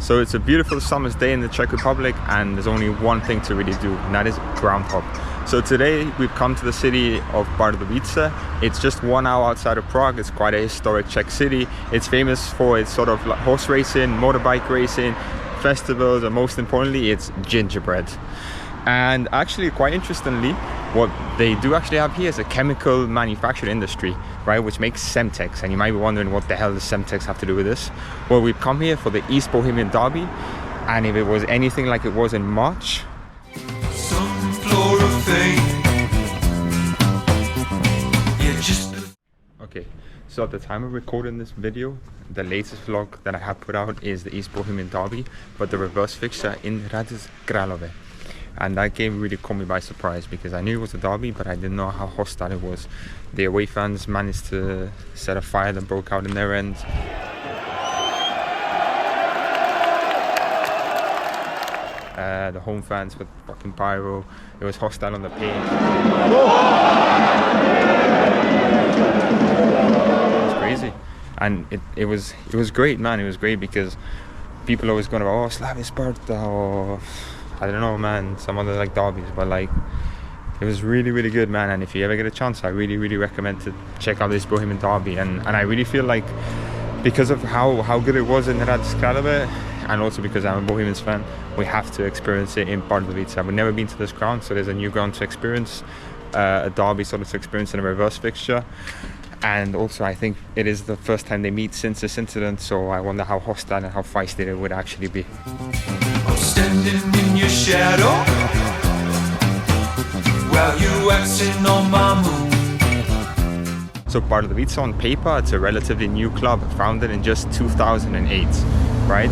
So it's a beautiful summer's day in the Czech Republic, and there's only one thing to really do, and that is ground hop. So today we've come to the city of Pardubice. It's just 1 hour outside of Prague. It's quite a historic Czech city. It's famous for its sort of like horse racing, motorbike racing, festivals, and most importantly, it's gingerbread. And actually, quite interestingly, what they do actually have here is a chemical manufacturing industry, right, which makes Semtex. And you might be wondering, what the hell does Semtex have to do with this? Well, we've come here for the East Bohemian Derby, and if it was anything like it was in March, okay, so at the time of recording this video, the latest vlog that I have put out is the East Bohemian Derby, but the reverse fixture in Hradec Kralove. And that game really caught me by surprise, because I knew it was a derby, but I didn't know how hostile it was. The away fans managed to set a fire that broke out in their end. The home fans with fucking Pyro. It was hostile on the pitch. It was crazy, and it was great, man. It was great because people always going about, oh, Slavia Sparta, or I don't know, man, some other like derbies, but like it was really, really good, man. And if you ever get a chance, I really, really recommend to check out this Bohemian Derby. And I really feel like, because of how good it was in Hradec Kralove, and also because I'm a Bohemians fan, we have to experience it in Pardubice. I've never been to this ground, so there's a new ground to experience, a derby sort of to experience in a reverse fixture. And also, I think it is the first time they meet since this incident, so I wonder how hostile and how feisty it would actually be. I'm standing in your shadow while you waxing on my moon. So Pardubice on paper, it's a relatively new club, founded in just 2008, right?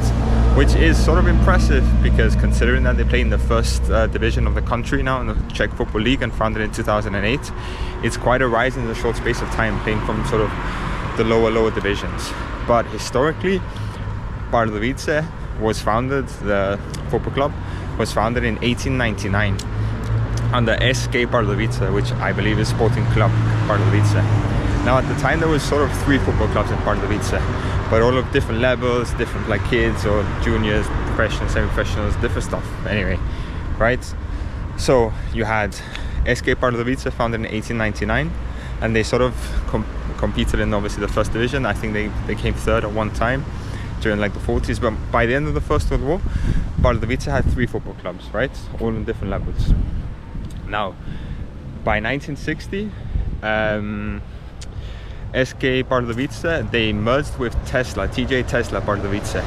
Which is sort of impressive, because considering that they play in the first division of the country now, in the Czech Football League, and founded in 2008, it's quite a rise in a short space of time, playing from sort of the lower divisions. But historically, Pardubice was founded, the football club was founded in 1899 under FK Pardubice, which I believe is Sporting Club Pardubice. Now at the time there was sort of 3 football clubs in Pardubice, but all of different levels, different like kids or juniors, professionals, semi-professionals, different stuff anyway, right? So you had FK Pardubice, founded in 1899, and they sort of competed in obviously the first division. I think they came third at one time during like the 40s, but by the end of the First World War, Pardubice had 3 football clubs, right? All in different levels. Now, by 1960, SK Pardubice, they merged with Tesla, TJ Tesla Pardubice,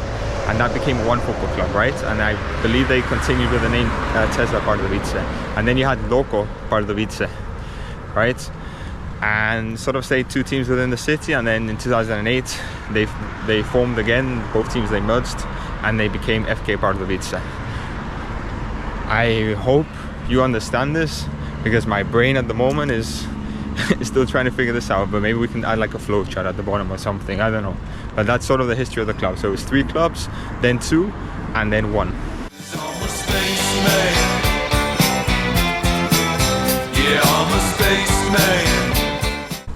and that became one football club, right? And I believe they continued with the name Tesla Pardubice. And then you had Loco Pardubice, right? And sort of say 2 teams within the city, and then in 2008 they formed again, both teams they merged, and they became FK Pardubice. I hope you understand this, because my brain at the moment is still trying to figure this out, but maybe we can add like a flow chart at the bottom or something, I don't know. But that's sort of the history of the club. So it's 3 clubs, then 2, and then 1.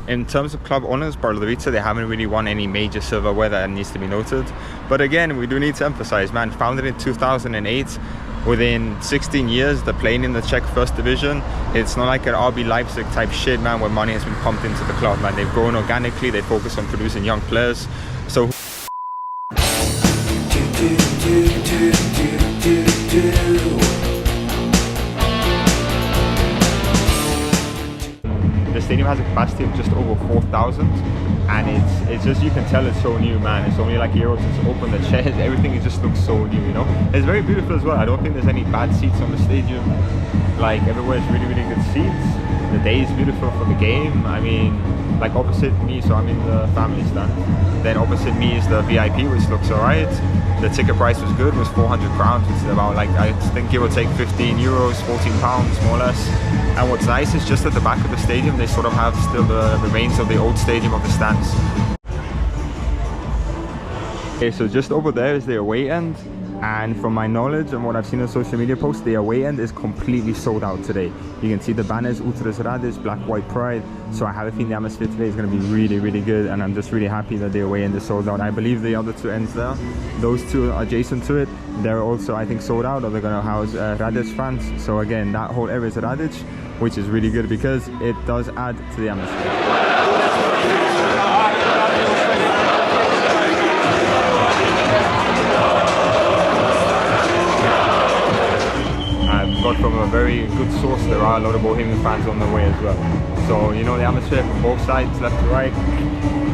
In terms of club honours, Pardubice, they haven't really won any major silverware that needs to be noted. But again, we do need to emphasize, man, founded in 2008, within 16 years, they're playing in the Czech First Division. It's not like an RB Leipzig type shit, man, where money has been pumped into the club, man. They've grown organically, they focus on producing young players. So the stadium has a capacity of just over 4,000, and it's just, you can tell it's so new, man. It's only like a year since it's opened, the chairs, everything, it just looks so new, you know. It's very beautiful as well. I don't think there's any bad seats on the stadium. Like everywhere is really, really good seats. The day is beautiful for the game. I mean, like opposite me, so I'm in the family stand, then opposite me is the VIP, which looks alright. The ticket price was good, was 400 crowns, which is about like, I think give or take 15 euros, 14 pounds more or less. And what's nice is just at the back of the stadium, they sort of have still the remains of the old stadium of the stands. Okay, so just over there is the away end, And from my knowledge and what I've seen on social media posts, the away end is completely sold out today. You can see the banners, Ultras Hradec, Black White Pride. So I have a feeling the atmosphere today is going to be really, really good, and I'm just really happy that the away end is sold out. I believe the other two ends there, those two adjacent to it, they're also, I think, sold out, or they're going to house Hradec fans. So again, that whole area is Hradec, which is really good because it does add to the atmosphere. Got from a very good source, there are a lot of Bohemian fans on the way as well. So you know the atmosphere from both sides, left to right,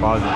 positive.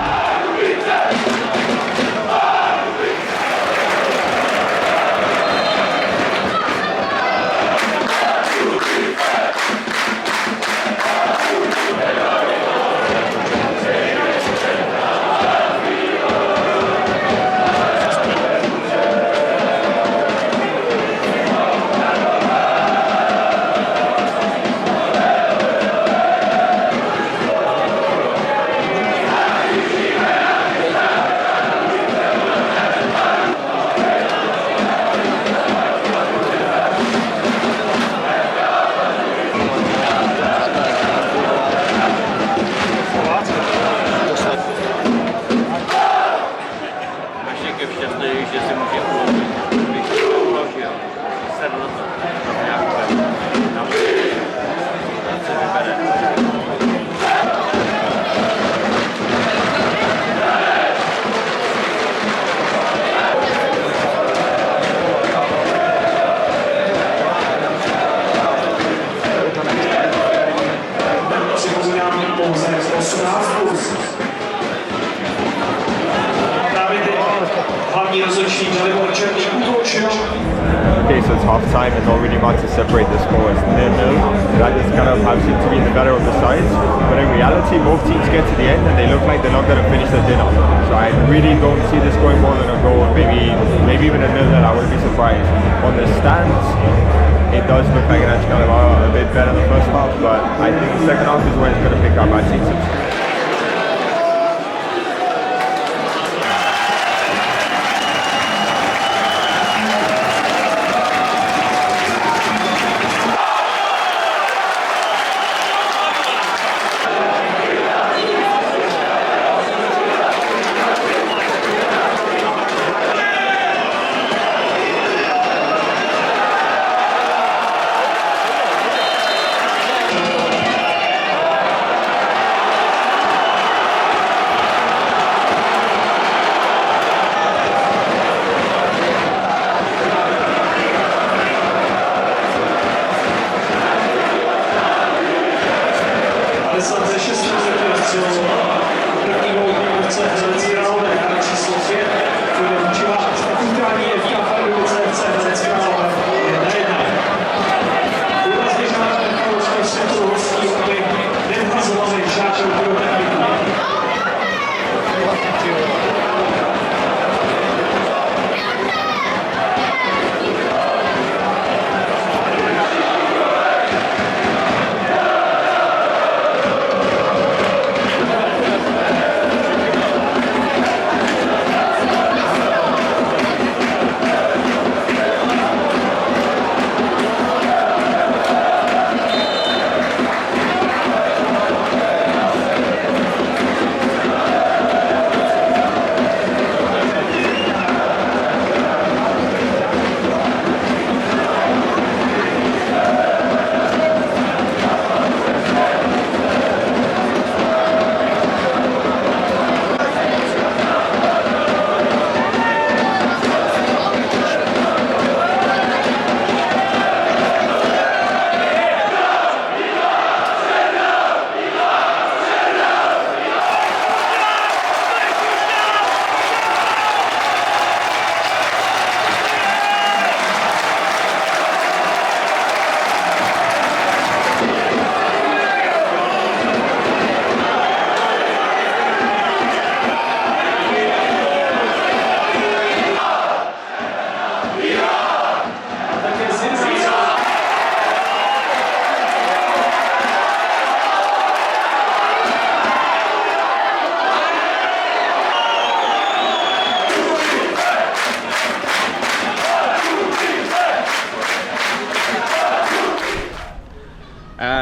Okay, so it's half time and not really much to separate the score. It's 0-0. That just kind of seems to be the better of the sides. But in reality, both teams get to the end and they look like they're not going to finish their dinner. So I really don't see this going more than a goal, maybe even a 0-0. I wouldn't be surprised. On the stands, it does look like it's kind of a bit better than the first half, but I think the second half is where it's going to pick up. I think some.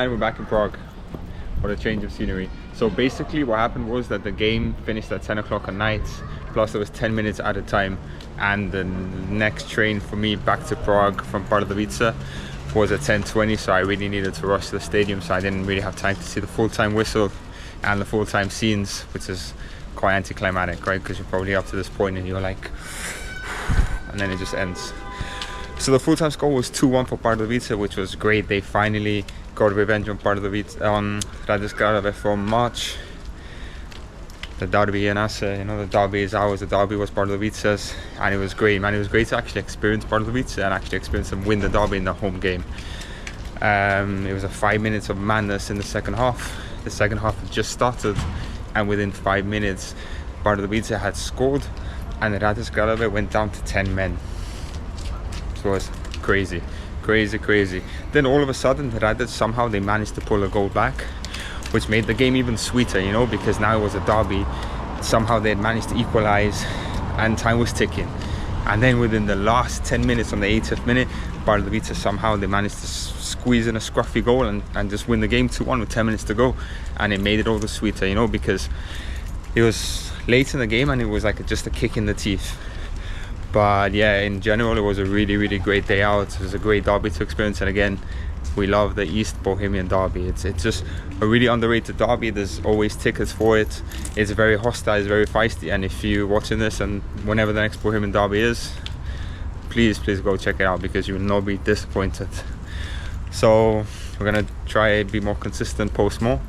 And we're back in Prague. What a change of scenery. So basically what happened was that the game finished at 10 o'clock at night, plus there was 10 minutes at a time, and the next train for me back to Prague from Pardubice was at 10:20, so I really needed to rush to the stadium, so I didn't really have time to see the full-time whistle and the full-time scenes, which is quite anticlimactic, right? Because you're probably up to this point and you're like, and then it just ends. So the full-time score was 2-1 for Pardubice, which was great. They finally got revenge on Pardubice, on Hradec Kralove from March. The derby in us, you know, the derby is ours, the derby was Pardubice's, and it was great, man. It was great to actually experience Pardubice and actually experience them win the derby in the home game. It was a 5 minutes of madness in the second half. The second half had just started, and within 5 minutes, Pardubice had scored, and Hradec Kralove went down to 10 men. So it was crazy. Then all of a sudden, Hradec somehow they managed to pull a goal back, which made the game even sweeter, you know, because now it was a derby. Somehow they had managed to equalize, and time was ticking. And then within the last 10 minutes, on the 80th minute, Pardubice somehow they managed to squeeze in a scruffy goal and just win the game 2-1 with 10 minutes to go. And it made it all the sweeter, you know, because it was late in the game and it was like just a kick in the teeth. But yeah, in general, it was a really great day out. It was a great derby to experience, and again, we love the East Bohemian Derby. It's just a really underrated derby. There's always tickets for it. It's very hostile, it's very feisty, and if you're watching this and whenever the next Bohemian Derby is, please go check it out, because you will not be disappointed. So we're gonna try be more consistent, post more.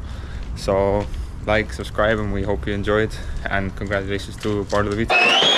So like, subscribe, and we hope you enjoyed, and congratulations to Pardubice.